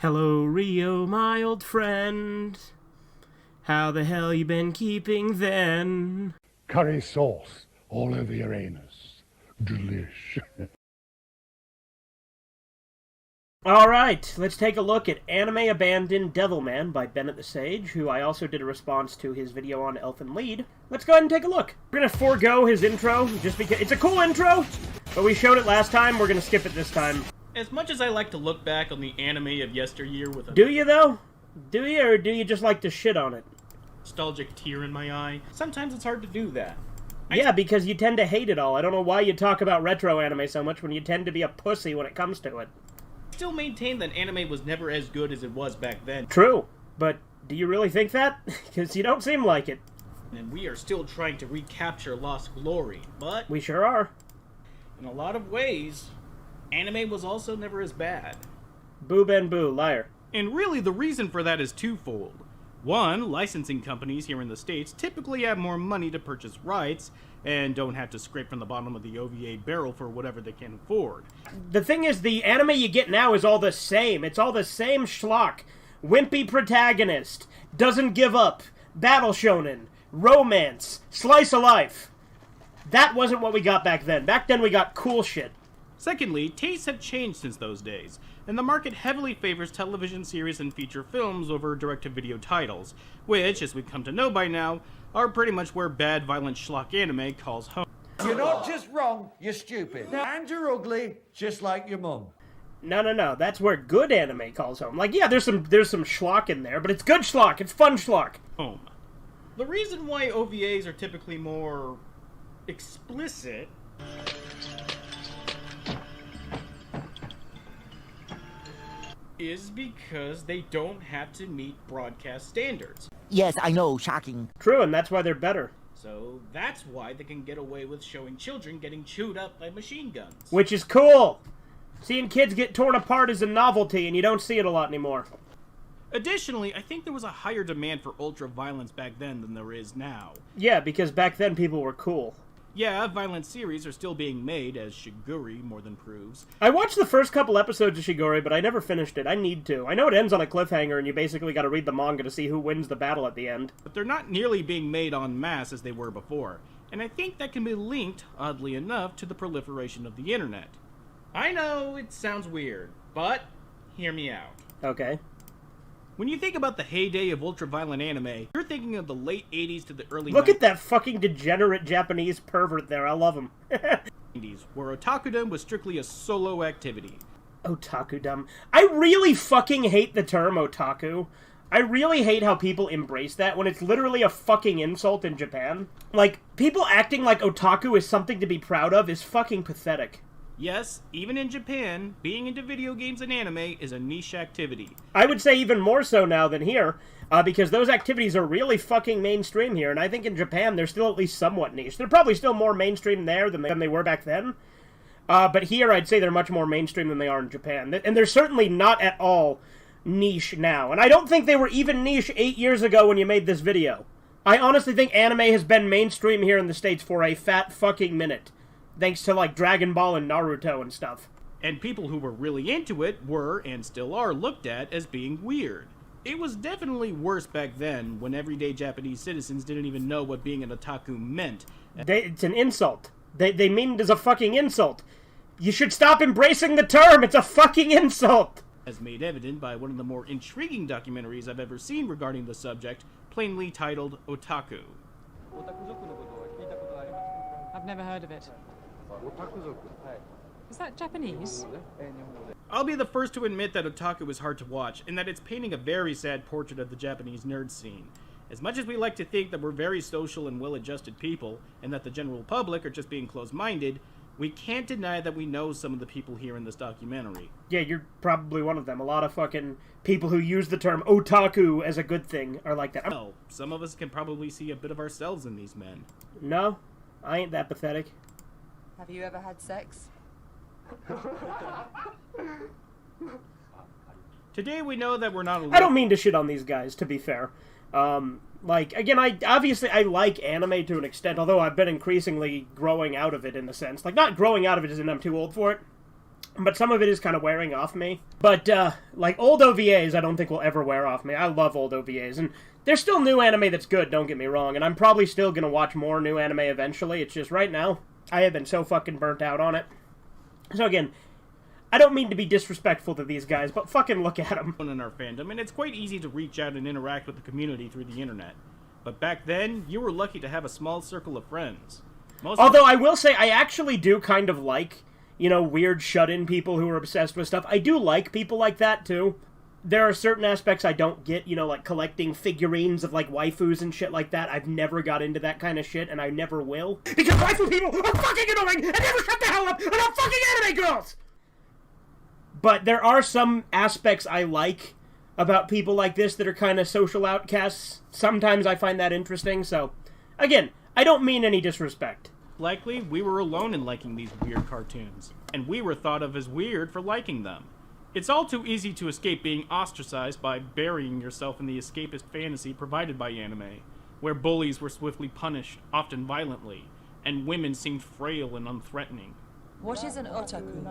Hello, Rio, my old friend. How the hell you been keeping then? Curry sauce all over your anus. Delish. Alright, let's take a look at Anime Abandoned DevilMan by Bennett the Sage, who I also did a response to his video on Elfin Lied. Let's go ahead and take a look. We're gonna forego his intro, just because it's a cool intro, but we showed it last time, we're gonna skip it this time. As much as I like to look back on the anime of yesteryear with a Do you, though? Do you, or do you just like to shit on it? nostalgic tear in my eye, sometimes it's hard to do that. Yeah, because you tend to hate it all. I don't know why you talk about retro anime so much when you tend to be a pussy when it comes to it. I still maintain that anime was never as good as it was back then. True, but do you really think that? Because you don't seem like it. And we are still trying to recapture lost glory, but We sure are. in a lot of ways, anime was also never as bad. Boo Ben Boo, liar. And really the reason for that is twofold. One, licensing companies here in the States typically have more money to purchase rights, and don't have to scrape from the bottom of the OVA barrel for whatever they can afford. The thing is, the anime you get now is all the same. It's all the same schlock. Wimpy protagonist, doesn't give up, battle shonen, romance, slice of life. That wasn't what we got back then. Back then we got cool shit. Secondly, tastes have changed since those days, and the market heavily favors television series and feature films over direct-to-video titles, which, as we come to know by now, are pretty much where bad, violent schlock anime calls home. You're not just wrong, you're stupid. And you're ugly, just like your mum. No. That's where good anime calls home. Like, yeah, there's some schlock in there, but it's good schlock. It's fun schlock. The reason why OVAs are typically more explicit is because they don't have to meet broadcast standards. Yes, I know, shocking. True, and that's why they're better. So that's why they can get away with showing children getting chewed up by machine guns. Which is cool. Seeing kids get torn apart is a novelty, and you don't see it a lot anymore. Additionally, I think there was a higher demand for ultra-violence back then than there is now. Yeah, because back then people were cool. Yeah, violent series are still being made, as Shiguri more than proves. I watched the first couple episodes of Shigori, but I never finished it. I need to. I know it ends on a cliffhanger, and you basically gotta read the manga to see who wins the battle at the end. But they're not nearly being made en masse as they were before. And I think that can be linked, oddly enough, to the proliferation of the internet. I know, it sounds weird, but hear me out. Okay. When you think about the heyday of ultra-violent anime, you're thinking of the late 80s to the early Look at that fucking degenerate Japanese pervert there. I love him. 90s, where otakudom was strictly a solo activity. Otakudom. I really fucking hate the term otaku. I really hate how people embrace that when it's literally a fucking insult in Japan. Like, people acting like otaku is something to be proud of is fucking pathetic. Yes, even in Japan, being into video games and anime is a niche activity. I would say even more so now than here, because those activities are really fucking mainstream here, and I think in Japan they're still at least somewhat niche. They're probably still more mainstream there than they were back then, but here I'd say they're much more mainstream than they are in Japan, and they're certainly not at all niche now, and I don't think they were even niche 8 years ago when you made this video. I honestly think anime has been mainstream here in the States for a fat fucking minute. Thanks to, like, Dragon Ball and Naruto and stuff. And people who were really into it were, and still are, looked at as being weird. It was definitely worse back then, when everyday Japanese citizens didn't even know what being an otaku meant. It's an insult. They mean it as a fucking insult. You should stop embracing the term! It's a fucking insult! As made evident by one of the more intriguing documentaries I've ever seen regarding the subject, plainly titled Otaku. I've never heard of it. Is that Japanese? I'll be the first to admit that otaku is hard to watch, and that it's painting a very sad portrait of the Japanese nerd scene. As much as we like to think that we're very social and well-adjusted people, and that the general public are just being closed-minded, we can't deny that we know some of the people here in this documentary. Yeah, you're probably one of them. A lot of fucking people who use the term otaku as a good thing are like that. Well, some of us can probably see a bit of ourselves in these men. No, I ain't that pathetic. Have you ever had sex? Today we know that we're not alone. I don't mean to shit on these guys, to be fair. Like, again, I like anime to an extent, although I've been increasingly growing out of it in a sense. Like, not growing out of it as in I'm too old for it, but some of it is kind of wearing off me. But, like, old OVAs I don't think will ever wear off me. I love old OVAs, and there's still new anime that's good, don't get me wrong, and I'm probably still gonna watch more new anime eventually. It's just right now, I have been so fucking burnt out on it. So again, I don't mean to be disrespectful to these guys, but fucking look at them. In our fandom, and it's quite easy to reach out and interact with the community through the internet. But back then, you were lucky to have a small circle of friends. Although I will say, I actually do kind of like, you know, weird shut-in people who are obsessed with stuff. I do like people like that, too. There are certain aspects I don't get, you know, like collecting figurines of, like, waifus and shit like that. I've never got into that kind of shit, and I never will. Because waifu people are fucking annoying and never shut the hell up about fucking anime girls! But there are some aspects I like about people like this that are kind of social outcasts. Sometimes I find that interesting, so... Again, I don't mean any disrespect. Likely, we were alone in liking these weird cartoons, and we were thought of as weird for liking them. It's all too easy to escape being ostracized by burying yourself in the escapist fantasy provided by anime, where bullies were swiftly punished, often violently, and women seemed frail and unthreatening. What is an otaku?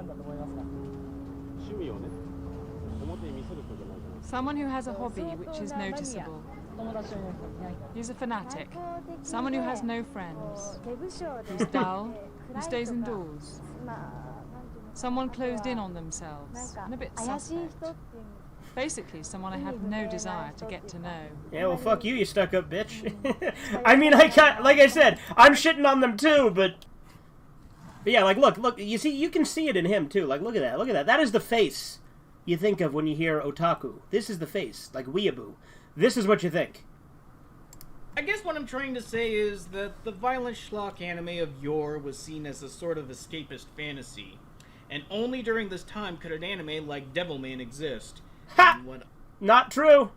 Someone who has a hobby which is noticeable. He's a fanatic. Someone who has no friends. Who's dull. Who stays indoors. Someone closed in on themselves and a bit suspect. Basically, someone I have no desire to get to know. Yeah, well, fuck you, you stuck-up bitch. I mean, like I said, I'm shitting on them too, but yeah, like, look, you see, you can see it in him too. Like, look at that. That is the face you think of when you hear otaku. This is the face, like weeaboo. This is what you think. I guess what I'm trying to say is that the violent schlock anime of yore was seen as a sort of escapist fantasy, and only during this time could an anime like DevilMan exist. Ha! Not true.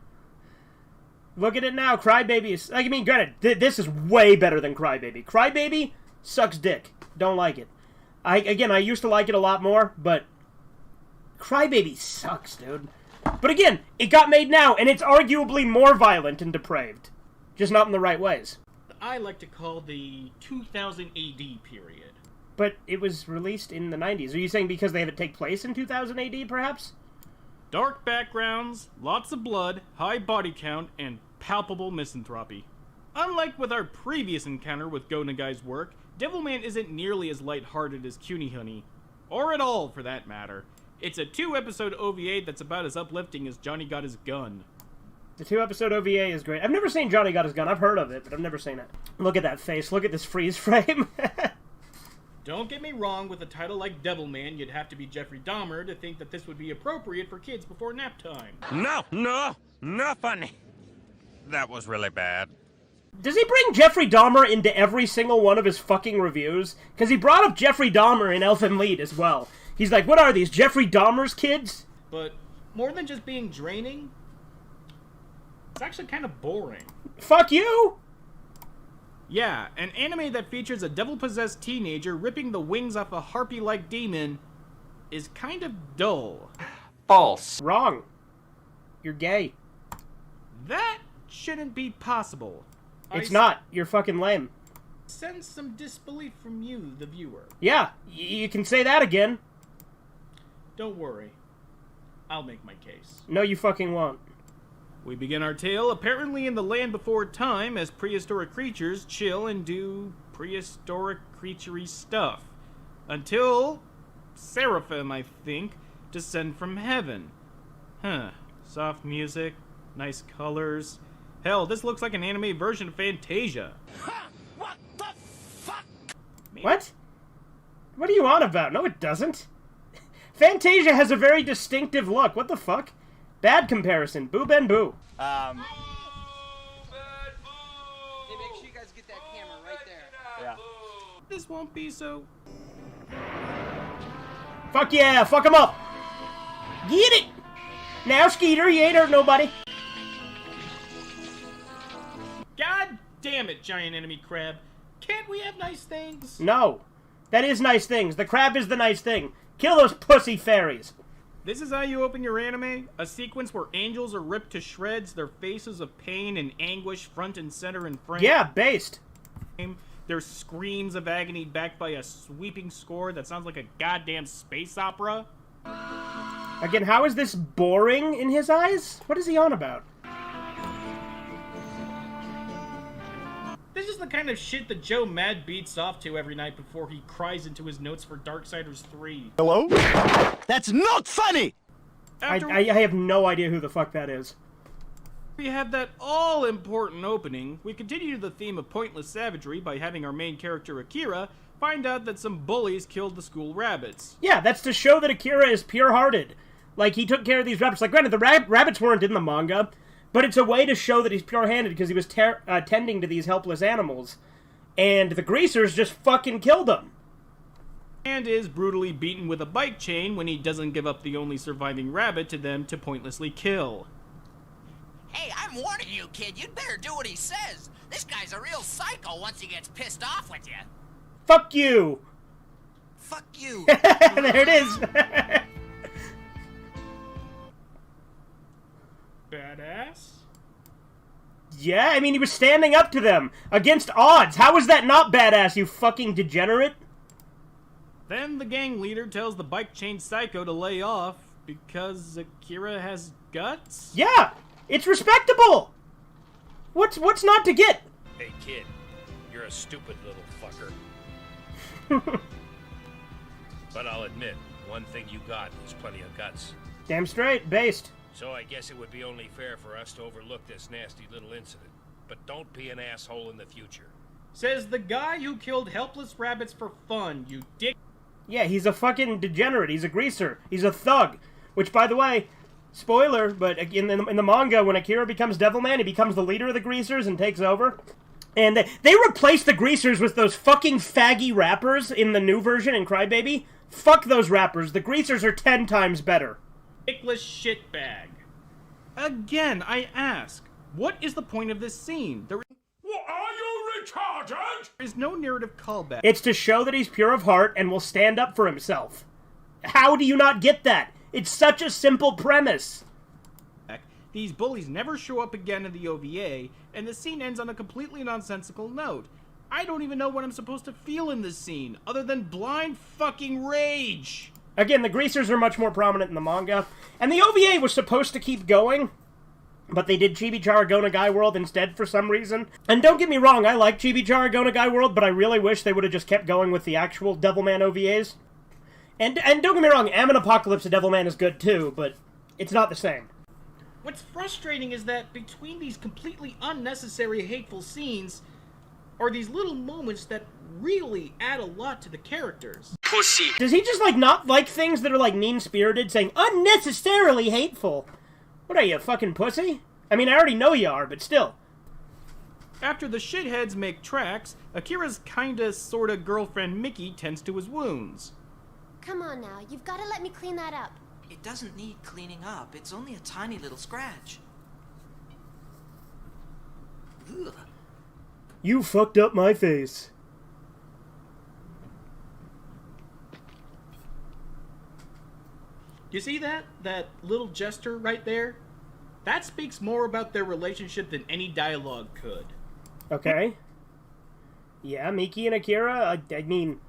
Look at it now, Crybaby is... I mean, granted, this is way better than Crybaby. Crybaby sucks dick. Don't like it. I used to like it a lot more, but Crybaby sucks, dude. But again, it got made now, and it's arguably more violent and depraved. Just not in the right ways. I like to call the 2000 AD period. But it was released in the 90s. Are you saying because they had it take place in 2000 AD, perhaps? Dark backgrounds, lots of blood, high body count, and palpable misanthropy. Unlike with our previous encounter with Go Nagai's work, DevilMan isn't nearly as lighthearted as Cutie Honey. Or at all, for that matter. It's a 2-episode OVA that's about as uplifting as Johnny Got His Gun. The 2-episode OVA is great. I've never seen Johnny Got His Gun. I've heard of it, but I've never seen it. Look at that face. Look at this freeze frame. Don't get me wrong, with a title like Devilman, you'd have to be Jeffrey Dahmer to think that this would be appropriate for kids before nap time. No, not funny. That was really bad. Does he bring Jeffrey Dahmer into every single one of his fucking reviews? Because he brought up Jeffrey Dahmer in Elfen Lied as well. He's like, what are these, Jeffrey Dahmer's kids? But more than just being draining, it's actually kind of boring. Fuck you! Yeah, an anime that features a devil-possessed teenager ripping the wings off a harpy-like demon is kind of dull. False. Wrong. You're gay. That shouldn't be possible. It's not. You're fucking lame. Sense some disbelief from you, the viewer. Yeah, you can say that again. Don't worry. I'll make my case. No, you fucking won't. We begin our tale apparently in the land before time as prehistoric creatures chill and do prehistoric creaturey stuff. Until seraphim, I think, descend from heaven. Huh. Soft music, nice colors. Hell, this looks like an anime version of Fantasia. What the fuck? What? What are you on about? No, it doesn't. Fantasia has a very distinctive look. What the fuck? Bad comparison. Boo Ben Boo. Hey, make sure you guys get that camera right there. Yeah. This won't be so... Fuck yeah, fuck him up. Get it. Now, Skeeter, you ain't hurt nobody. God damn it, giant enemy crab. Can't we have nice things? No. That is nice things. The crab is the nice thing. Kill those pussy fairies. This is how you open your anime? A sequence where angels are ripped to shreds, their faces of pain and anguish front and center in frame. Yeah, based. Their screams of agony backed by a sweeping score that sounds like a goddamn space opera. Again, how is this boring in his eyes? What is he on about? This is the kind of shit that Joe Mad beats off to every night before he cries into his notes for Darksiders 3. Hello? That's not funny! I have no idea who the fuck that is. We have that all-important opening. We continue the theme of pointless savagery by having our main character Akira find out that some bullies killed the school rabbits. Yeah, that's to show that Akira is pure-hearted. Like, he took care of these rabbits. Like, granted, the rabbits weren't in the manga, but it's a way to show that he's pure-handed because he was tending to these helpless animals. And the greasers just fucking killed them. And is brutally beaten with a bike chain when he doesn't give up the only surviving rabbit to them to pointlessly kill. Hey, I'm warning you, kid. You'd better do what he says. This guy's a real psycho once he gets pissed off with you. Fuck you! Fuck you. There it is! Badass? Yeah, I mean, he was standing up to them against odds. How is that not badass, you fucking degenerate? Then the gang leader tells the bike chain psycho to lay off because Akira has guts? Yeah! It's respectable! What's not to get? Hey, kid, you're a stupid little fucker. But I'll admit, one thing you got is plenty of guts. Damn straight, based. So I guess it would be only fair for us to overlook this nasty little incident. But don't be an asshole in the future. Says the guy who killed helpless rabbits for fun, you dick. Yeah, he's a fucking degenerate. He's a greaser. He's a thug. Which, by the way, spoiler, but in the manga, when Akira becomes Devilman, he becomes the leader of the greasers and takes over. And they replaced the greasers with those fucking faggy rappers in the new version in Crybaby. Fuck those rappers. The greasers are 10 times better. Dickless shitbag. Again, I ask, what is the point of this scene? There Are you retarded? is no narrative callback. It's to show that he's pure of heart and will stand up for himself. How do you not get that? It's such a simple premise. These bullies never show up again in the OVA, and the scene ends on a completely nonsensical note. I don't even know what I'm supposed to feel in this scene, other than blind fucking rage. Again, the greasers are much more prominent in the manga, and the OVA was supposed to keep going, but they did Chibi Charagona Guy World instead for some reason. And don't get me wrong, I like Chibi Charagona Guy World, but I really wish they would have just kept going with the actual Devilman OVAs. And don't get me wrong, Ammon Apocalypse of Devilman is good too, but it's not the same. What's frustrating is that between these completely unnecessary hateful scenes are these little moments that really add a lot to the characters. Pussy. Does he just, like, not like things that are, like, mean-spirited, saying unnecessarily hateful? What are you, a fucking pussy? I mean, I already know you are, but still. After the shitheads make tracks, Akira's kinda sorta girlfriend Mickey tends to his wounds. Come on now, you've gotta let me clean that up. It doesn't need cleaning up. It's only a tiny little scratch. Ugh. You fucked up my face. You see that? That little gesture right there? That speaks more about their relationship than any dialogue could. Okay. Yeah, Miki and Akira, I mean,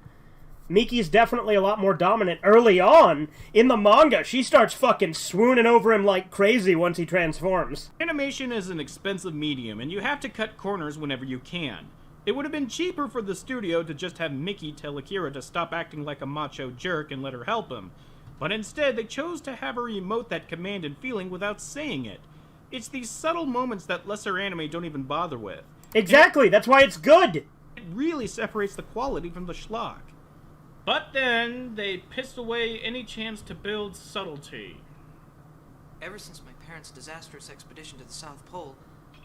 Miki's definitely a lot more dominant early on. In the manga, she starts fucking swooning over him like crazy once he transforms. Animation is an expensive medium, and you have to cut corners whenever you can. It would have been cheaper for the studio to just have Mickey tell Akira to stop acting like a macho jerk and let her help him. But instead, they chose to have her emote that command and feeling without saying it. It's these subtle moments that lesser anime don't even bother with. Exactly, that's why it's good! It really separates the quality from the schlock. But then, they pissed away any chance to build subtlety. Ever since my parents' disastrous expedition to the South Pole,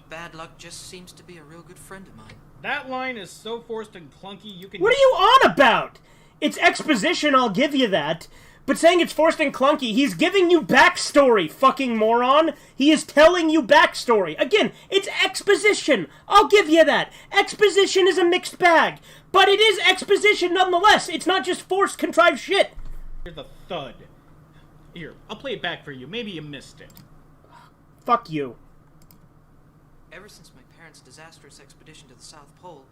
bad luck just seems to be a real good friend of mine. That line is so forced and clunky you can... What are you on about? It's exposition, I'll give you that. But saying it's forced and clunky, he's giving you backstory, fucking moron. He is telling you backstory. Again, it's exposition. I'll give you that. Exposition is a mixed bag. But it is exposition nonetheless. It's not just forced, contrived shit. Here's the thud. Here, I'll play it back for you. Maybe you missed it. Fuck you. Ever since my parents' disastrous expedition to the South Pole,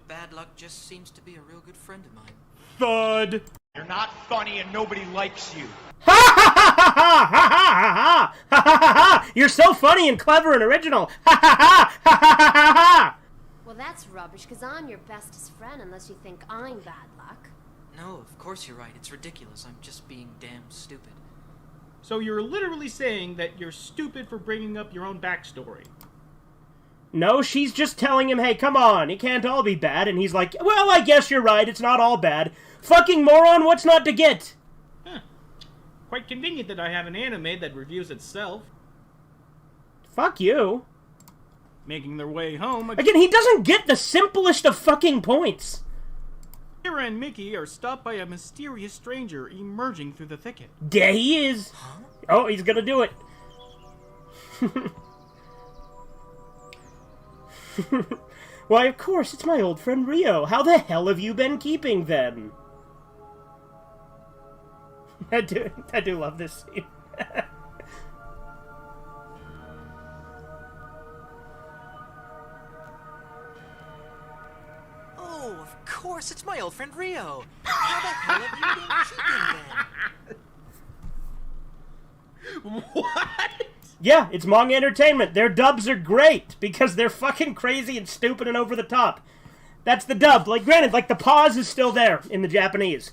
bad luck just seems to be a real good friend of mine. Thud! You're not funny and nobody likes you. Ha! ha ha ha ha ha ha ha ha! You're so funny and clever and original. Ha ha ha ha ha ha ha ha! Well, that's rubbish, because I'm your bestest friend unless you think I'm bad luck. No, of course you're right. It's ridiculous. I'm just being damn stupid. So you're literally saying that you're stupid for bringing up your own backstory. No, she's just telling him, hey, come on, it can't all be bad. And he's like, well, I guess you're right, it's not all bad. Fucking moron, what's not to get? Huh. Quite convenient that I have an anime that reviews itself. Fuck you. Making their way home... Again, he doesn't get the simplest of fucking points. Kira and Mickey are stopped by a mysterious stranger emerging through the thicket. There he is. Huh? Oh, he's gonna do it. Why, of course, it's my old friend Rio. How the hell have you been keeping then? I do love this scene. Oh, of course, it's my old friend Rio. How the hell have you been keeping then? What? Yeah, it's manga entertainment. Their dubs are great because they're fucking crazy and stupid and over the top. That's the dub. Like, granted, like, the pause is still there in the Japanese.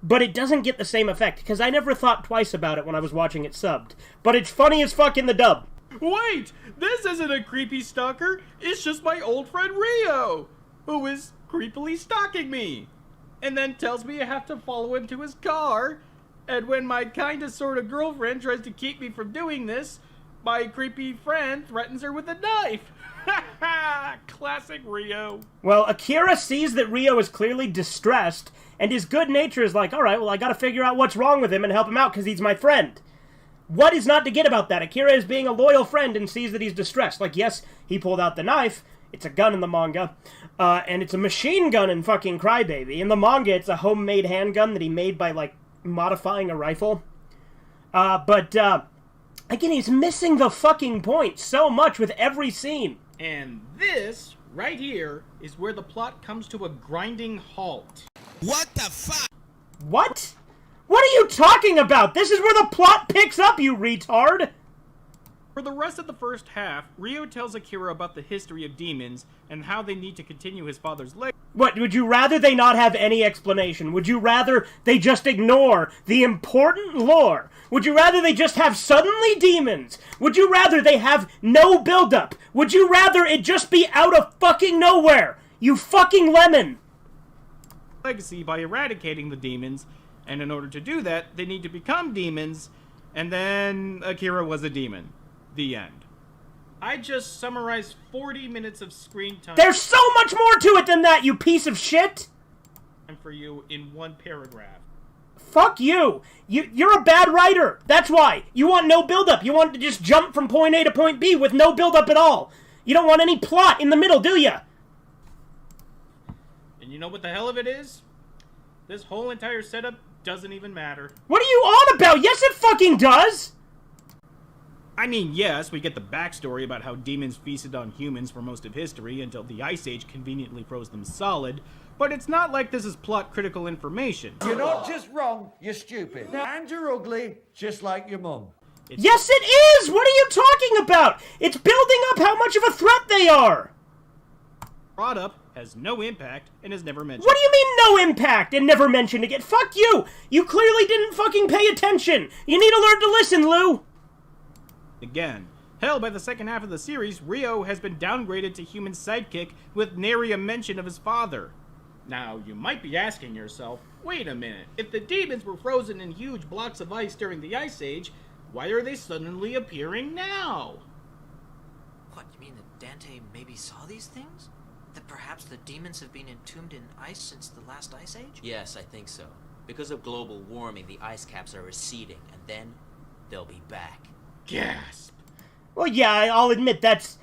But it doesn't get the same effect, because I never thought twice about it when I was watching it subbed. But it's funny as fuck in the dub. Wait! This isn't a creepy stalker. It's just my old friend Rio, who is creepily stalking me. And then tells me I have to follow him to his car. And when my kinda sorta girlfriend tries to keep me from doing this, my creepy friend threatens her with a knife. Ha ha! Classic Rio. Well, Akira sees that Rio is clearly distressed, and his good nature is like, alright, well, I gotta figure out what's wrong with him and help him out because he's my friend. What is not to get about that? Akira is being a loyal friend and sees that he's distressed. Like, yes, he pulled out the knife. It's a gun in the manga. And it's a machine gun in fucking Crybaby. In the manga, it's a homemade handgun that he made by, like, modifying a rifle. Again, he's missing the fucking point so much with every scene. And this, right here, is where the plot comes to a grinding halt. What the fuck? What? What are you talking about? This is where the plot picks up, you retard! For the rest of the first half, Rio tells Akira about the history of demons and how they need to continue his father's legacy. What, would you rather they not have any explanation? Would you rather they just ignore the important lore? Would you rather they just have suddenly demons? Would you rather they have no build-up? Would you rather it just be out of fucking nowhere? You fucking lemon! Legacy by eradicating the demons, and in order to do that, they need to become demons, and then Akira was a demon. The end. I just summarized 40 minutes of screen time. There's so much more to it than that, you piece of shit! For you in one paragraph. Fuck you! You're a bad writer! That's why! You want no build-up! You want to just jump from point A to point B with no build-up at all! You don't want any plot in the middle, do ya? And you know what the hell of it is? This whole entire setup doesn't even matter. What are you on about? Yes, it fucking does! I mean, yes, we get the backstory about how demons feasted on humans for most of history until the Ice Age conveniently froze them solid, but it's not like this is plot-critical information. You're not just wrong, you're stupid. And you're ugly, just like your mum. Yes, it is! What are you talking about? It's building up how much of a threat they are! Brought up, has no impact, and is never mentioned. What do you mean, no impact, and never mentioned again? Fuck you! You clearly didn't fucking pay attention! You need to learn to listen, Lou! Again. Hell, by the second half of the series, Rio has been downgraded to human sidekick with nary a mention of his father. Now, you might be asking yourself, wait a minute, if the demons were frozen in huge blocks of ice during the Ice Age, why are they suddenly appearing now? What, you mean that Dante maybe saw these things? That perhaps the demons have been entombed in ice since the last Ice Age? Yes, I think so. Because of global warming, the ice caps are receding, and then they'll be back. Gasp. Well, yeah, I'll admit but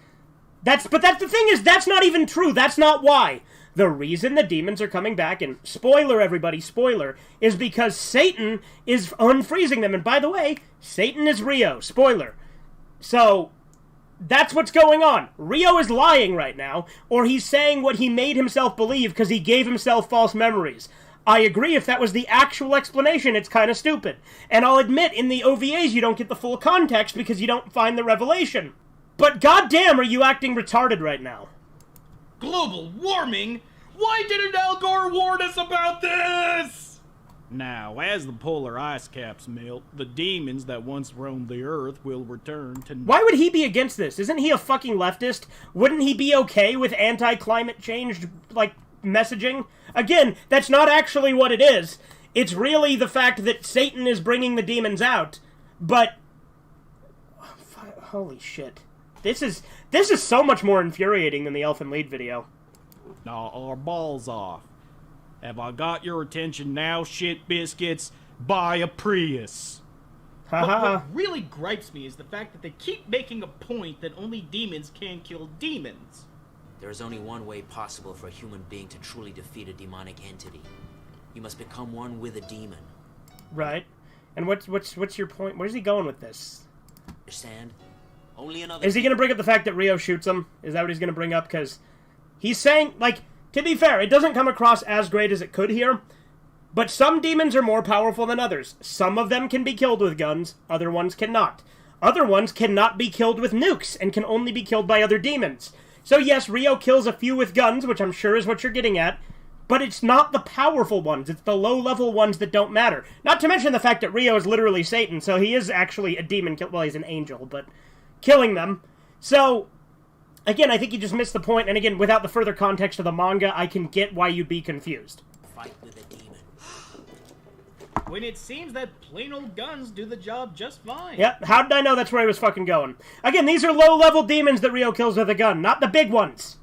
that's the thing is, that's not even true. That's not why. The reason the demons are coming back, and spoiler everybody, spoiler, is because Satan is unfreezing them. And by the way, Satan is Rio. Spoiler. So, that's what's going on. Rio is lying right now, or he's saying what he made himself believe because he gave himself false memories. I agree, if that was the actual explanation, it's kind of stupid. And I'll admit, in the OVAs, you don't get the full context because you don't find the revelation. But goddamn, are you acting retarded right now? Global warming? Why didn't Al Gore warn us about this? Now, as the polar ice caps melt, the demons that once roamed the Earth will return to... Why would he be against this? Isn't he a fucking leftist? Wouldn't he be okay with anti-climate change, like, messaging? Again, that's not actually what it is. It's really the fact that Satan is bringing the demons out. But... holy shit. This is so much more infuriating than the Elfin Lead video. Now, our balls off. Have I got your attention now, shit biscuits? Buy a Prius. But what really gripes me is the fact that they keep making a point that only demons can kill demons. There is only one way possible for a human being to truly defeat a demonic entity. You must become one with a demon. Right. And what's your point? Where's he going with this? Understand? Only another... Is he going to bring up the fact that Rio shoots him? Is that what he's going to bring up? Because he's saying, like, to be fair, it doesn't come across as great as it could here, but some demons are more powerful than others. Some of them can be killed with guns, other ones cannot. Other ones cannot be killed with nukes, and can only be killed by other demons. So yes, Rio kills a few with guns, which I'm sure is what you're getting at, but it's not the powerful ones, it's the low-level ones that don't matter. Not to mention the fact that Rio is literally Satan, so he is actually a demon, well, he's an angel, but killing them. So, again, I think you just missed the point, and again, without the further context of the manga, I can get why you'd be confused. Fight with a demon. When it seems that plain old guns do the job just fine. Yep, how did I know that's where he was fucking going? Again, these are low-level demons that Rio kills with a gun, not the big ones.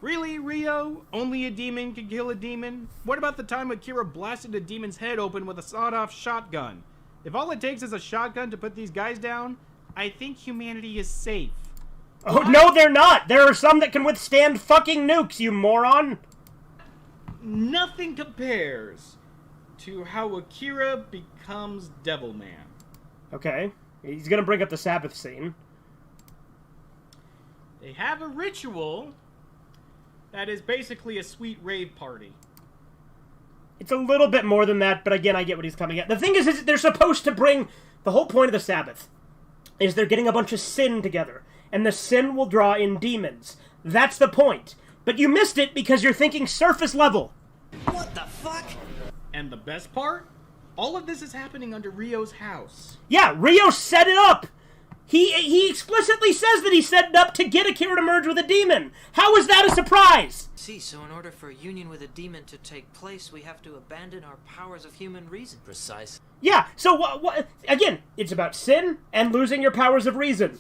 Really, Rio? Only a demon can kill a demon? What about the time Akira blasted a demon's head open with a sawed-off shotgun? If all it takes is a shotgun to put these guys down, I think humanity is safe. Oh, no, they're not! There are some that can withstand fucking nukes, you moron! Nothing compares to how Akira becomes DevilMan. Okay, he's gonna bring up the Sabbath scene. They have a ritual that is basically a sweet rave party. It's a little bit more than that, but again, I get what he's coming at. The thing is they're supposed to bring... The whole point of the Sabbath is they're getting a bunch of sin together, and the sin will draw in demons. That's the point. But you missed it because you're thinking surface level. What the fuck? And the best part? All of this is happening under Rio's house. Yeah, Rio set it up! He explicitly says that he set it up to get Akira to merge with a demon! How is that a surprise? See, so in order for a union with a demon to take place, we have to abandon our powers of human reason. Precise. Yeah, so what again, it's about sin and losing your powers of reason.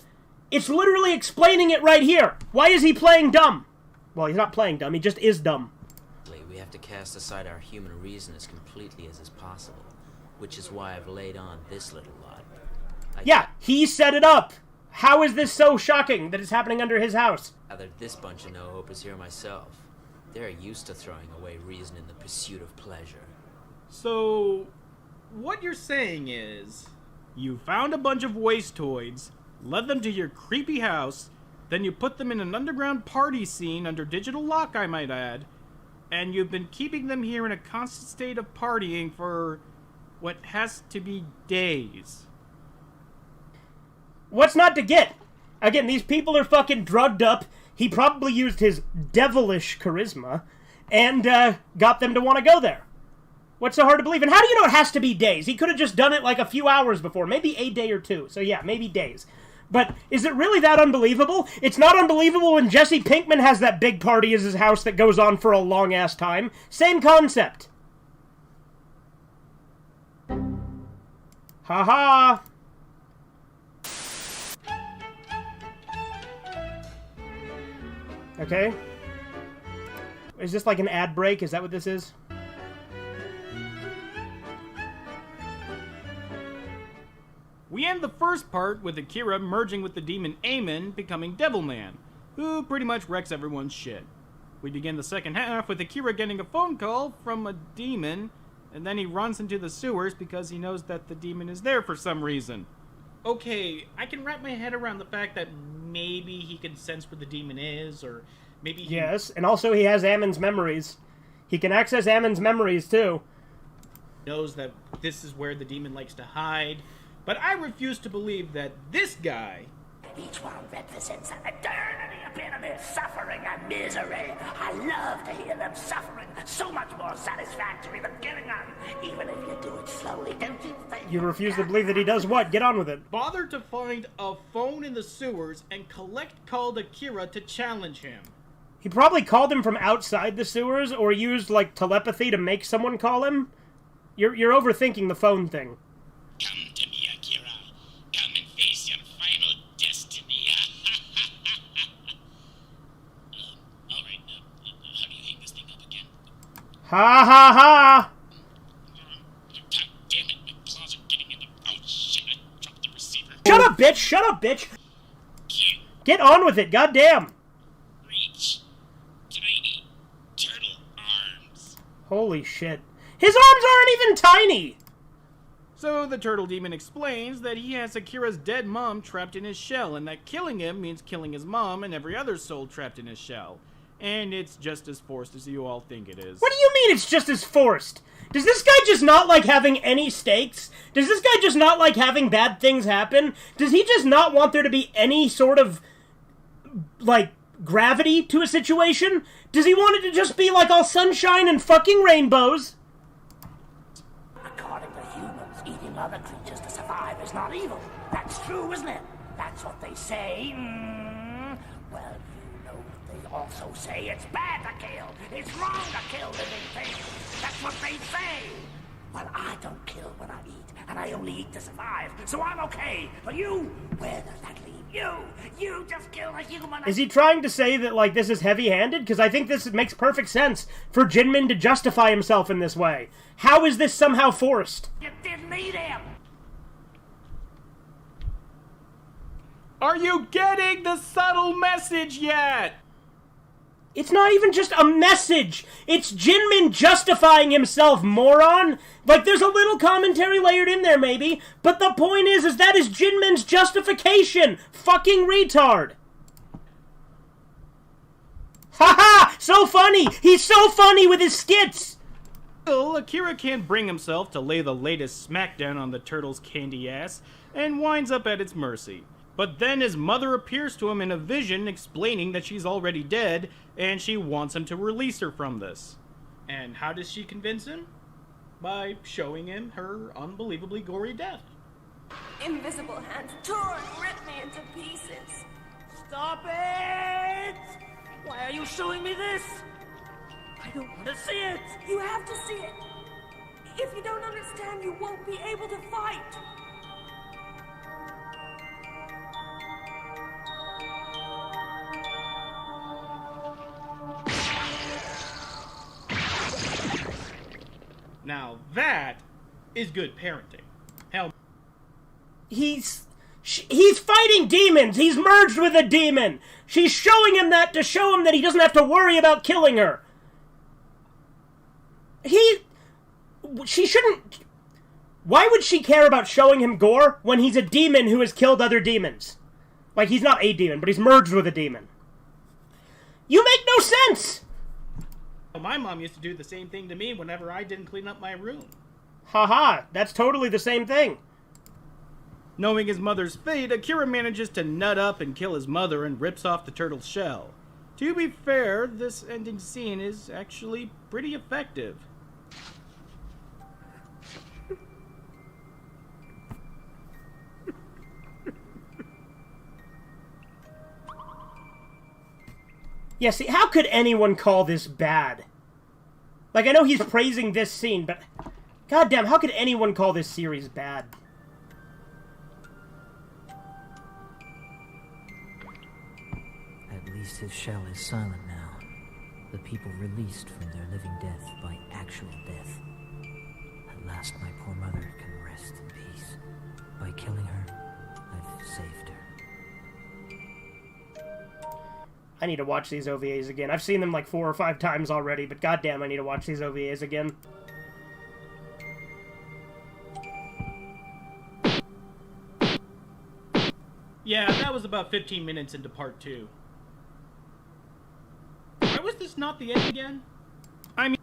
It's literally explaining it right here. Why is he playing dumb? Well, he's not playing dumb, he just is dumb. We have to cast aside our human reason as completely as is possible, which is why I've laid on this little lot. Yeah, he set it up! How is this so shocking that it's happening under his house? Gathered this bunch of no-hopers here myself. They're used to throwing away reason in the pursuit of pleasure. So, what you're saying is, you found a bunch of wastoids, led them to your creepy house, then you put them in an underground party scene under digital lock, I might add, and you've been keeping them here in a constant state of partying for what has to be days. What's not to get? Again, these people are fucking drugged up. He probably used his devilish charisma and got them to want to go there. What's so hard to believe? And how do you know it has to be days? He could have just done it like a few hours before, maybe a day or two. So yeah, maybe days. But is it really that unbelievable? It's not unbelievable when Jesse Pinkman has that big party at his house that goes on for a long-ass time. Same concept. Ha-ha! Okay. Is this like an ad break? Is that what this is? We end the first part with Akira merging with the demon Amon, becoming DevilMan, who pretty much wrecks everyone's shit. We begin the second half with Akira getting a phone call from a demon, and then he runs into the sewers because he knows that the demon is there for some reason. Okay, I can wrap my head around the fact that maybe he can sense where the demon is, or maybe he... Yes, and also he has Ammon's memories. He can access Ammon's memories, too. Knows that this is where the demon likes to hide, but I refuse to believe that this guy... Each one represents an eternity of bitterness, suffering, and misery. I love to hear them suffering. So much more satisfactory than killing them. Even if you do it slowly, don't you think? You refuse to believe that he does what? Get on with it. Bothered to find a phone in the sewers and called Akira to challenge him. He probably called him from outside the sewers, or used, like, telepathy to make someone call him. You're overthinking the phone thing. Come to me, Akira. Come and face your final destiny. Alright, how do you hang this thing up again? Ha ha ha! God damn it, my claws are getting in the... Oh shit, I dropped the receiver. Shut up, bitch! Shut up, bitch! Get on with it, goddamn! Reach. Tiny turtle arms. Holy shit. His arms aren't even tiny! So the turtle demon explains that he has Akira's dead mom trapped in his shell, and that killing him means killing his mom and every other soul trapped in his shell. And it's just as forced as you all think it is. What do you mean it's just as forced? Does this guy just not like having any stakes? Does this guy just not like having bad things happen? Does he just not want there to be any sort of, like, gravity to a situation? Does he want it to just be like all sunshine and fucking rainbows? According to humans, eating other creatures to survive is not evil. That's true, isn't it? That's what they say. Well, you know they also say it's bad to kill. It's wrong to kill living things. That's what they say. Well, I don't kill when I eat, and I only eat to survive, so I'm okay. But you, where does that leave you? You just killed a human. Is he trying to say that, like, this is heavy-handed? Because I think this makes perfect sense for Jinmin to justify himself in this way. How is this somehow forced? You didn't eat him. Are you getting the subtle message yet? It's not even just a message! It's Jinmin justifying himself, moron! Like, there's a little commentary layered in there, maybe, but the point is that is Jinmin's justification! Fucking retard! Haha! So funny! He's so funny with his skits! Still, Akira can't bring himself to lay the latest smackdown on the turtle's candy ass, and winds up at its mercy. But then his mother appears to him in a vision explaining that she's already dead, and she wants him to release her from this. And how does she convince him? By showing him her unbelievably gory death. Invisible hands tore and ripped me into pieces. Stop it! Why are you showing me this? I don't want to see it! You have to see it. If you don't understand, you won't be able to fight. Now that is good parenting. Hell, He's fighting demons! He's merged with a demon! She's showing him that to show him that he doesn't have to worry about killing her. She shouldn't... Why would she care about showing him gore when he's a demon who has killed other demons? Like, he's not a demon, but he's merged with a demon. You make no sense! my mom used to do the same thing to me whenever I didn't clean up my room. Haha, that's totally the same thing. Knowing his mother's fate, Akira manages to nut up and kill his mother and rips off the turtle's shell. To be fair, this ending scene is actually pretty effective. Yeah, see, how could anyone call this bad? Like, I know he's praising this scene, but... goddamn, how could anyone call this series bad? At least his shell is silent now. The people released from their living death by actual death. At last my poor mother can rest in peace. By killing her, I've saved her. I need to watch these OVAs again. I've seen them like 4 or 5 times already, but goddamn, I need to watch these OVAs again. Yeah, that was about 15 minutes into part 2. Why was this not the end again? I mean,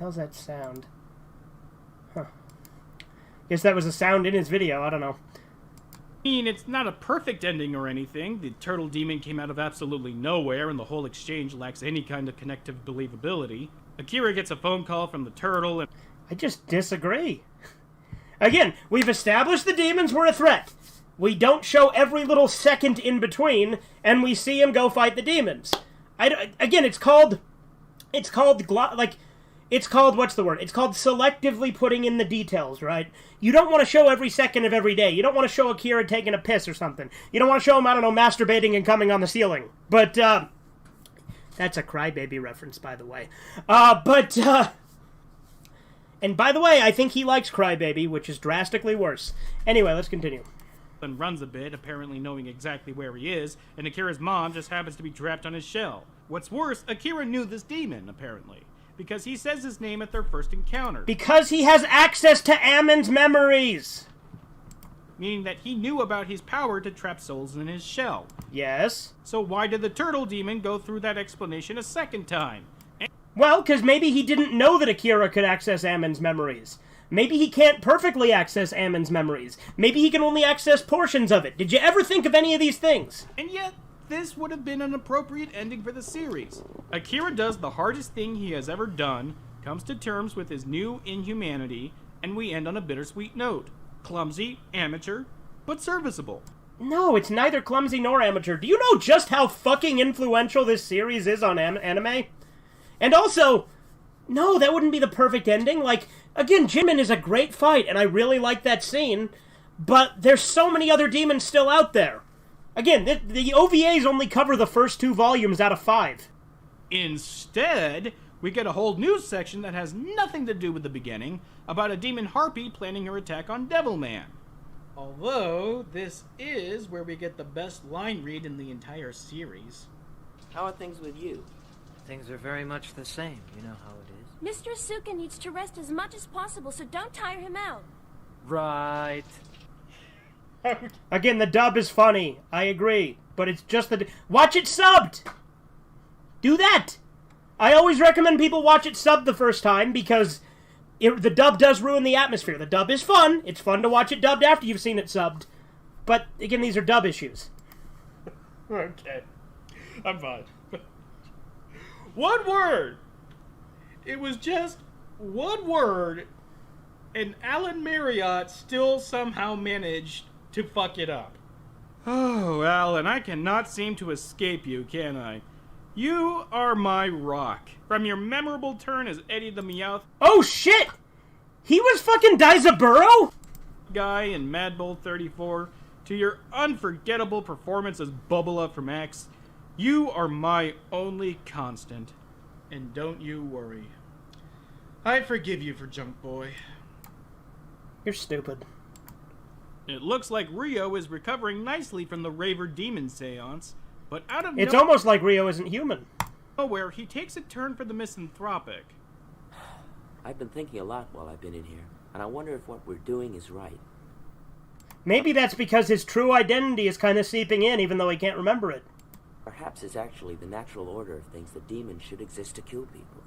hell's that sound? Huh. Guess that was a sound in his video, I don't know. I mean, it's not a perfect ending or anything. The turtle demon came out of absolutely nowhere, and the whole exchange lacks any kind of connective believability. Akira gets a phone call from the turtle, and... I just disagree. Again, we've established the demons were a threat. We don't show every little second in between, and we see him go fight the demons. Again, it's called, what's the word? It's called selectively putting in the details, right? You don't want to show every second of every day. You don't want to show Akira taking a piss or something. You don't want to show him, I don't know, masturbating and coming on the ceiling. But, that's a Crybaby reference, by the way. And by the way, I think he likes Crybaby, which is drastically worse. Anyway, let's continue. And runs a bit, apparently knowing exactly where he is, and Akira's mom just happens to be trapped on his shell. What's worse, Akira knew this demon, apparently, because he says his name at their first encounter. Because he has access to Ammon's memories! Meaning that he knew about his power to trap souls in his shell. Yes. So why did the turtle demon go through that explanation a second time? Well, because maybe he didn't know that Akira could access Ammon's memories. Maybe he can't perfectly access Ammon's memories. Maybe he can only access portions of it. Did you ever think of any of these things? And yet, this would have been an appropriate ending for the series. Akira does the hardest thing he has ever done, comes to terms with his new inhumanity, and we end on a bittersweet note. Clumsy, amateur, but serviceable. No, it's neither clumsy nor amateur. Do you know just how fucking influential this series is on anime? And also, no, that wouldn't be the perfect ending. Like, again, Jimin is a great fight, and I really like that scene, but there's so many other demons still out there. Again, the OVAs only cover the first 2 volumes out of 5. Instead, we get a whole news section that has nothing to do with the beginning, about a demon harpy planning her attack on DevilMan. Although, this is where we get the best line read in the entire series. How are things with you? Things are very much the same. You know how it is. Mr. Asuka needs to rest as much as possible, so don't tire him out. Right. Again, the dub is funny. I agree. But it's just watch it subbed! Do that! I always recommend people watch it subbed the first time, because the dub does ruin the atmosphere. The dub is fun. It's fun to watch it dubbed after you've seen it subbed. But, again, these are dub issues. Okay. I'm fine. One word! It was just one word, and Alan Marriott still somehow managed to fuck it up. Oh, Alan, I cannot seem to escape you, can I? You are my rock. From your memorable turn as Eddie the Meowth... Oh, shit! He was fucking Daizaburo? Guy in Mad Bull 34, to your unforgettable performance as Bubba from X, you are my only constant. And don't you worry. I forgive you for Junk Boy. You're stupid. It looks like Rio is recovering nicely from the Raver Demon seance, but out of It's almost like Rio isn't human. Nowhere, he takes a turn for the misanthropic. I've been thinking a lot while I've been in here, and I wonder if what we're doing is right. Maybe that's because his true identity is kind of seeping in, even though he can't remember it. Perhaps it's actually the natural order of things that demons should exist to kill people.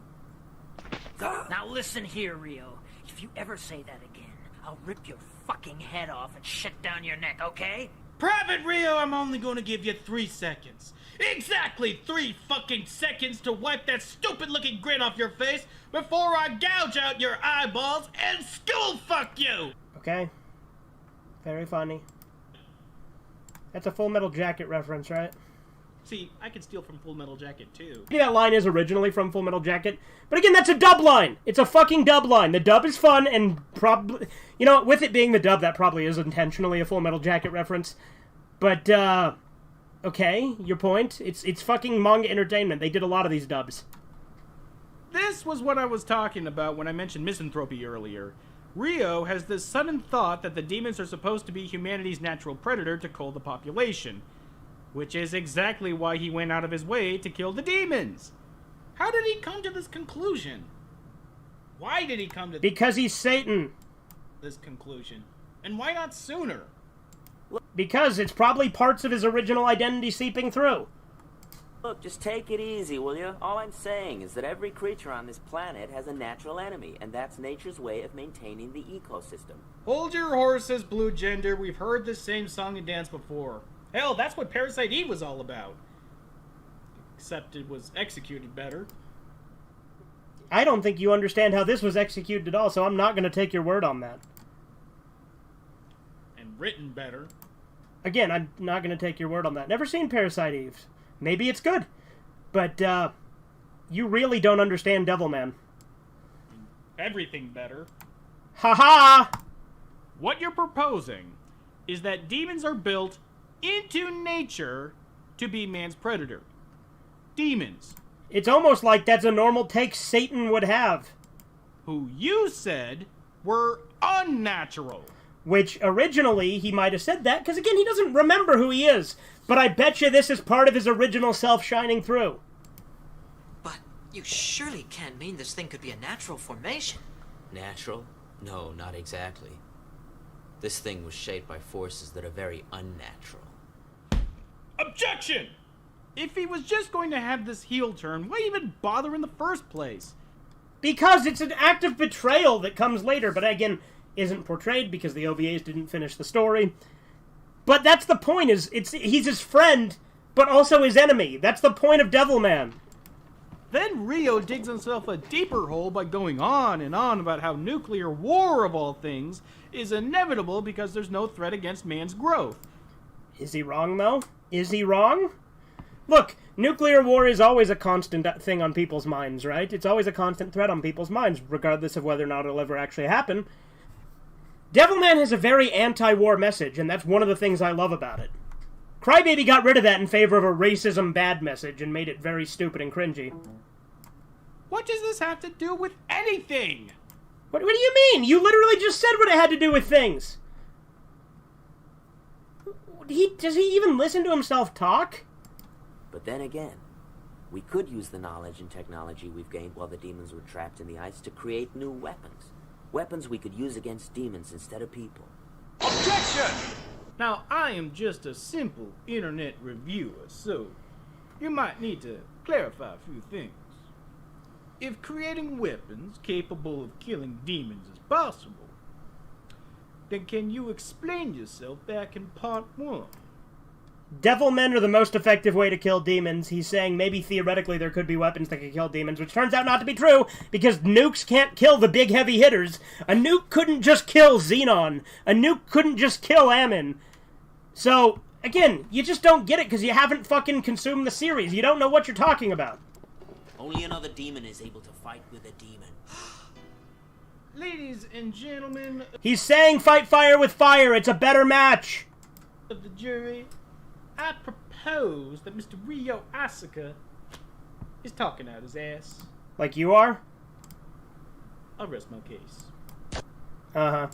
Now listen here, Rio. If you ever say that again, I'll rip your fucking head off and shit down your neck, okay? Private Rio, I'm only going to give you 3 seconds. Exactly 3 fucking seconds to wipe that stupid-looking grin off your face before I gouge out your eyeballs and school fuck you! Okay. Very funny. That's a Full Metal Jacket reference, right? See, I could steal from Full Metal Jacket, too. Maybe that line is originally from Full Metal Jacket. But again, that's a dub line! It's a fucking dub line. The dub is fun, and probably... You know, with it being the dub, that probably is intentionally a Full Metal Jacket reference. But, okay, your point. It's fucking manga entertainment. They did a lot of these dubs. This was what I was talking about when I mentioned misanthropy earlier. Rio has this sudden thought that the demons are supposed to be humanity's natural predator to cull the population. Which is exactly why he went out of his way to kill the demons. How did he come to this conclusion? Why did he come to Because he's Satan. This conclusion? And why not sooner? Because it's probably parts of his original identity seeping through. Look, just take it easy, will you? All I'm saying is that every creature on this planet has a natural enemy, and that's nature's way of maintaining the ecosystem. Hold your horses, Blue Gender. We've heard this same song and dance before. Hell, that's what Parasite Eve was all about. Except it was executed better. I don't think you understand how this was executed at all, so I'm not going to take your word on that. And written better. Again, I'm not going to take your word on that. Never seen Parasite Eve. Maybe it's good. But, you really don't understand DevilMan. Everything better. Ha-ha! What you're proposing is that demons are built into nature to be man's predator. Demons. It's almost like that's a normal take Satan would have. Who you said were unnatural. Which, originally, he might have said that, because again, he doesn't remember who he is. But I bet you this is part of his original self shining through. But you surely can't mean this thing could be a natural formation. Natural? No, not exactly. This thing was shaped by forces that are very unnatural. Objection! If he was just going to have this heel turn, why even bother in the first place? Because it's an act of betrayal that comes later, but again, isn't portrayed because the OVAs didn't finish the story. But that's the point, he's his friend, but also his enemy. That's the point of DevilMan. Then Rio digs himself a deeper hole by going on and on about how nuclear war, of all things, is inevitable because there's no threat against man's growth. Is he wrong, though? Is he wrong? Look, nuclear war is always a constant thing on people's minds, right? It's always a constant threat on people's minds, regardless of whether or not it'll ever actually happen. DevilMan has a very anti-war message, and that's one of the things I love about it. Crybaby got rid of that in favor of a racism bad message and made it very stupid and cringy. What does this have to do with anything? What do you mean? You literally just said what it had to do with things. Does he even listen to himself talk? But then again, we could use the knowledge and technology we've gained while the demons were trapped in the ice to create new weapons. Weapons we could use against demons instead of people. Objection! Now, I am just a simple internet reviewer, so you might need to clarify a few things. If creating weapons capable of killing demons is possible, then can you explain yourself back in part 1? DevilMen are the most effective way to kill demons. He's saying maybe theoretically there could be weapons that could kill demons, which turns out not to be true, because nukes can't kill the big heavy hitters. A nuke couldn't just kill Xenon. A nuke couldn't just kill Ammon. So, again, you just don't get it because you haven't fucking consumed the series. You don't know what you're talking about. Only another demon is able to fight with a demon. Ladies and gentlemen... He's saying fight fire with fire. It's a better match. ...of the jury... I propose that Mr. Rio Asuka is talking out his ass. Like you are? I'll rest my case. Uh-huh.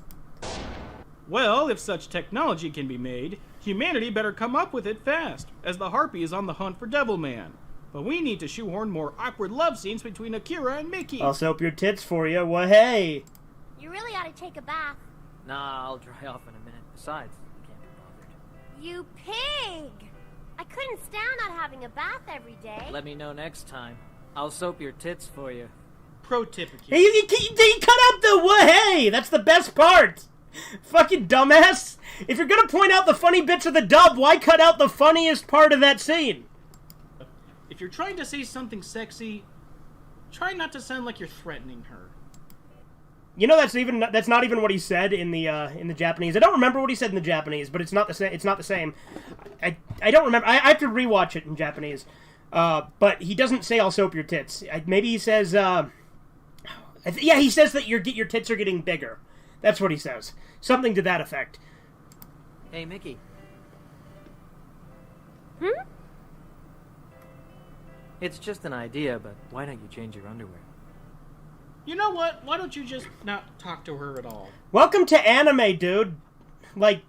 Well, if such technology can be made, humanity better come up with it fast, as the Harpy is on the hunt for DevilMan. But we need to shoehorn more awkward love scenes between Akira and Mickey. I'll soap your tits for you. Well, hey. You really ought to take a bath. Nah, I'll dry off in a minute. Besides, You pig! I couldn't stand not having a bath every day. let me know next time. I'll soap your tits for you. Pro tip, Akira. He cut out the hey! That's the best part! Fucking dumbass! If you're gonna point out the funny bits of the dub, why cut out the funniest part of that scene? If you're trying to say something sexy, try not to sound like you're threatening her. You know that's not even what he said in the Japanese. I don't remember what he said in the Japanese, but it's not the same. It's not the same. I don't remember. I have to rewatch it in Japanese. But he doesn't say "I'll soap your tits." Maybe he says, yeah, he says that your tits are getting bigger. That's what he says. Something to that effect. Hey, Mickey. It's just an idea, but why don't you change your underwear? You know what? Why don't you just not talk to her at all? Welcome to anime, dude. Like,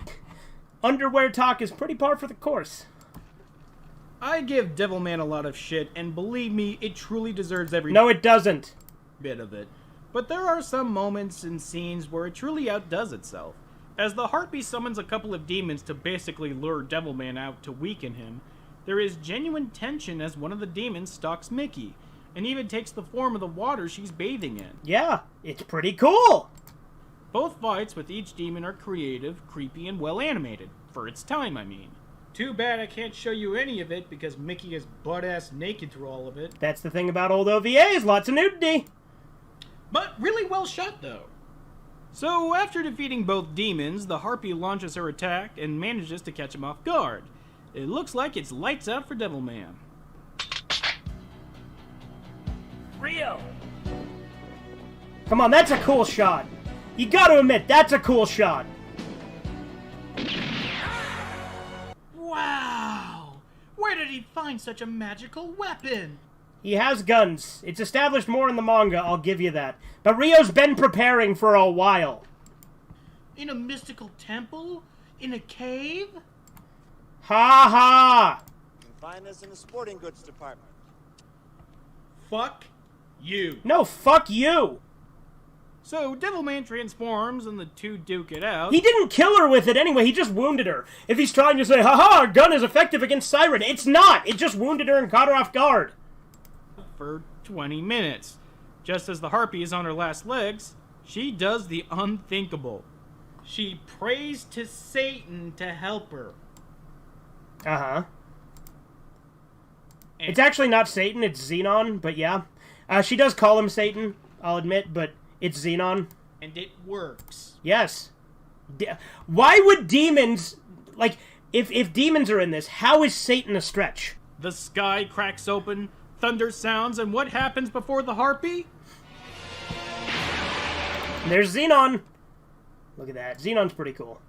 underwear talk is pretty par for the course. I give DevilMan a lot of shit, and believe me, it truly deserves every... No, it doesn't. ...bit of it. But there are some moments and scenes where it truly outdoes itself. As the Harpy summons a couple of demons to basically lure DevilMan out to weaken him, There is genuine tension as one of the demons stalks Mickey, and even takes the form of the water she's bathing in. Yeah, it's pretty cool! Both fights with each demon are creative, creepy, and well animated. For its time, I mean. Too bad I can't show you any of it because Mickey is butt-ass naked through all of it. That's the thing about old OVAs, lots of nudity! But really well shot, though. So, after defeating both demons, the Harpy launches her attack and manages to catch him off guard. It looks like it's lights out for DevilMan. Rio! Come on, that's a cool shot! You gotta admit, that's a cool shot! Wow! Where did he find such a magical weapon? He has guns. It's established more in the manga, I'll give you that. But Rio's been preparing for a while. In a mystical temple? In a cave? Ha ha! You can find this in the sporting goods department. Fuck you. No, fuck you! So, DevilMan transforms and the two duke it out. He didn't kill her with it anyway, he just wounded her. If he's trying to say, haha, our gun is effective against Siren, it's not! It just wounded her and caught her off guard. For 20 minutes. Just as the Harpy is on her last legs, she does the unthinkable. She prays to Satan to help her. Uh-huh. It's actually not Satan, it's Xenon, but yeah. She does call him Satan, I'll admit, but it's Xenon. And it works. Yes. Why would demons... Like, if demons are in this, how is Satan a stretch? The sky cracks open, thunder sounds, and what happens before the Harpy? There's Xenon. Look at that. Xenon's pretty cool.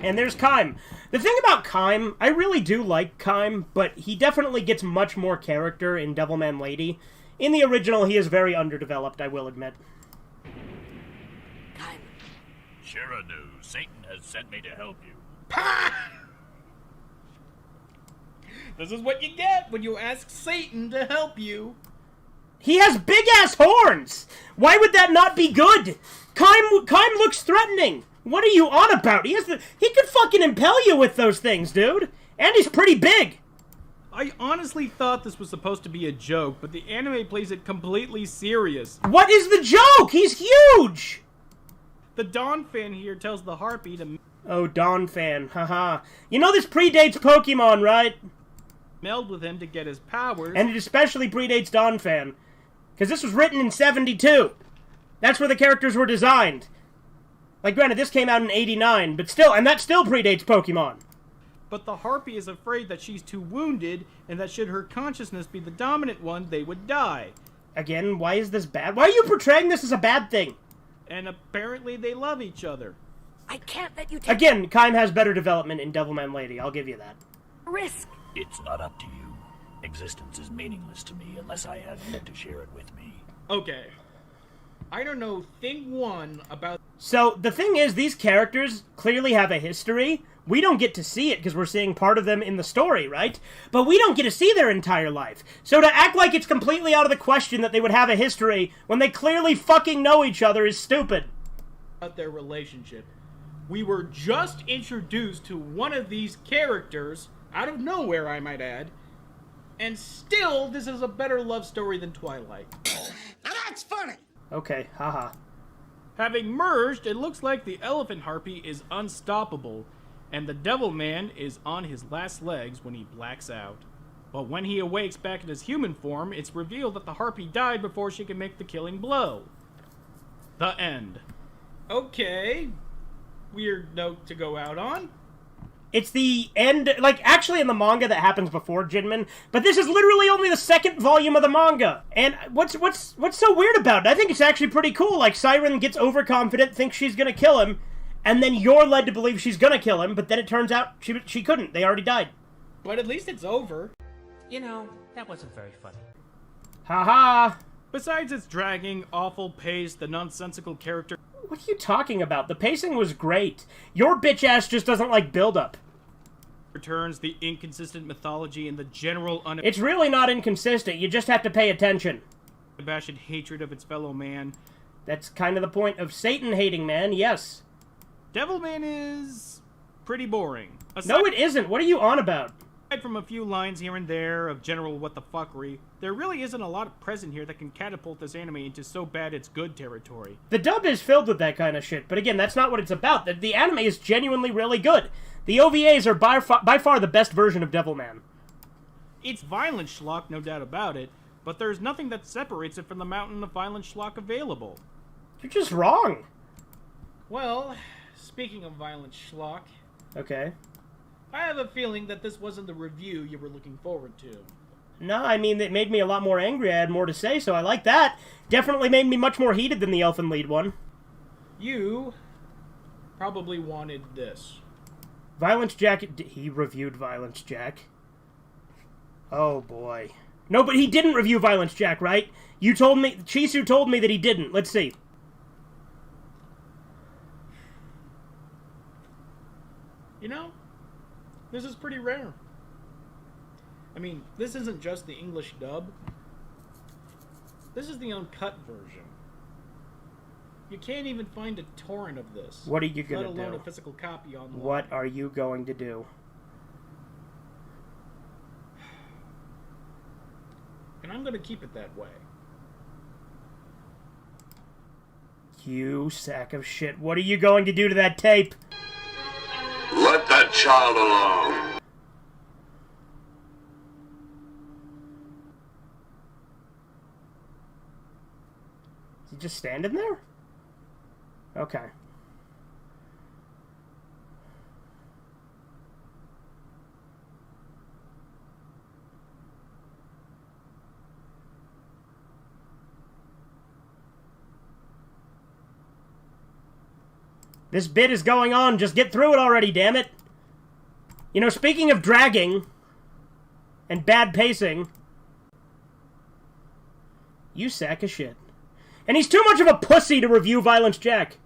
And there's Kaim. The thing about Kaim, I really do like Kaim, but he definitely gets much more character in Devilman Lady. In the original, he is very underdeveloped, I will admit. Shiranu, Satan has sent me to help you. This is what you get when you ask Satan to help you. He has big-ass horns! Why would that not be good? Kaim looks threatening! What are you on about? He could fucking impel you with those things, dude! And he's pretty big! I honestly thought this was supposed to be a joke, but the anime plays it completely serious. What is the joke? He's huge! The Dawn fan here tells the Harpy to... Oh, Dawn fan, haha. You know this predates Pokemon, right? ...meld with him to get his powers. And it especially predates Dawn fan. Because this was written in 72. That's where the characters were designed. Like, granted, this came out in 89, but still, and that still predates Pokemon. But the Harpy is afraid that she's too wounded, and that should her consciousness be the dominant one, they would die. Again, why is this bad? Why are you portraying this as a bad thing? And apparently they love each other. I can't let you take... Again, Kaim has better development in Devilman Lady, I'll give you that. Risk. It's not up to you. Existence is meaningless to me unless I have you to share it with me. Okay. I don't know thing one about... So, the thing is, these characters clearly have a history. We don't get to see it because we're seeing part of them in the story, right? But we don't get to see their entire life. So to act like it's completely out of the question that they would have a history when they clearly fucking know each other is stupid. About their relationship. We were just introduced to one of these characters, out of nowhere I might add, and still this is a better love story than Twilight. Now that's funny! Okay, haha. Having merged, it looks like the Elephant Harpy is unstoppable, and the DevilMan is on his last legs when he blacks out. But when he awakes back in his human form, it's revealed that the Harpy died before she could make the killing blow. The end. Okay. Weird note to go out on. It's the end, like, actually in the manga that happens before Jinman, but this is literally only the second volume of the manga. And what's so weird about it? I think it's actually pretty cool. Like, Siren gets overconfident, thinks she's gonna kill him, and then you're led to believe she's gonna kill him, but then it turns out she couldn't. They already died. But at least it's over. You know, that wasn't very funny. Haha. Besides its dragging, awful pace, the nonsensical character... What are you talking about? The pacing was great. Your bitch ass just doesn't like build-up. Returns the inconsistent mythology and the general It's really not inconsistent. You just have to pay attention. Unabashed hatred of its fellow man. That's kind of the point of Satan hating man, yes. DevilMan is pretty boring. No, it isn't. What are you on about? Aside from a few lines here and there of general what the fuckery, there really isn't a lot present here that can catapult this anime into so bad it's good territory. The dub is filled with that kind of shit, but again, that's not what it's about. The anime is genuinely really good. The OVAs are by far the best version of DevilMan. It's violent schlock, no doubt about it, but there's nothing that separates it from the mountain of violent schlock available. You're just wrong. Well, speaking of violent schlock... Okay. I have a feeling that this wasn't the review you were looking forward to. No, I mean, it made me a lot more angry. I had more to say, so I like that. Definitely made me much more heated than the Elfin Lead one. You probably wanted this. Violence Jack... He reviewed Violence Jack. Oh, boy. No, but he didn't review Violence Jack, right? You told me... Chisu told me that he didn't. Let's see. You know, this is pretty rare. I mean, this isn't just the English dub. This is the uncut version. You can't even find a torrent of this. What are you going to do? Let alone a physical copy online. What are you going to do? And I'm going to keep it that way. You sack of shit. What are you going to do to that tape? Let that child alone. Is he just standing there? Okay. This bit is going on. Just get through it already, damn it. You know, speaking of dragging and bad pacing, you sack of shit. And he's too much of a pussy to review Violence Jack.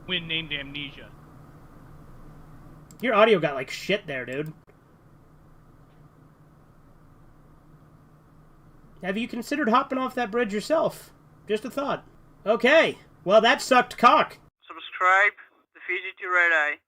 Win named Amnesia. Your audio got like shit there, dude. Have you considered hopping off that bridge yourself? Just a thought. Okay. Well, that sucked cock. Subscribe to Fugitive Redeye.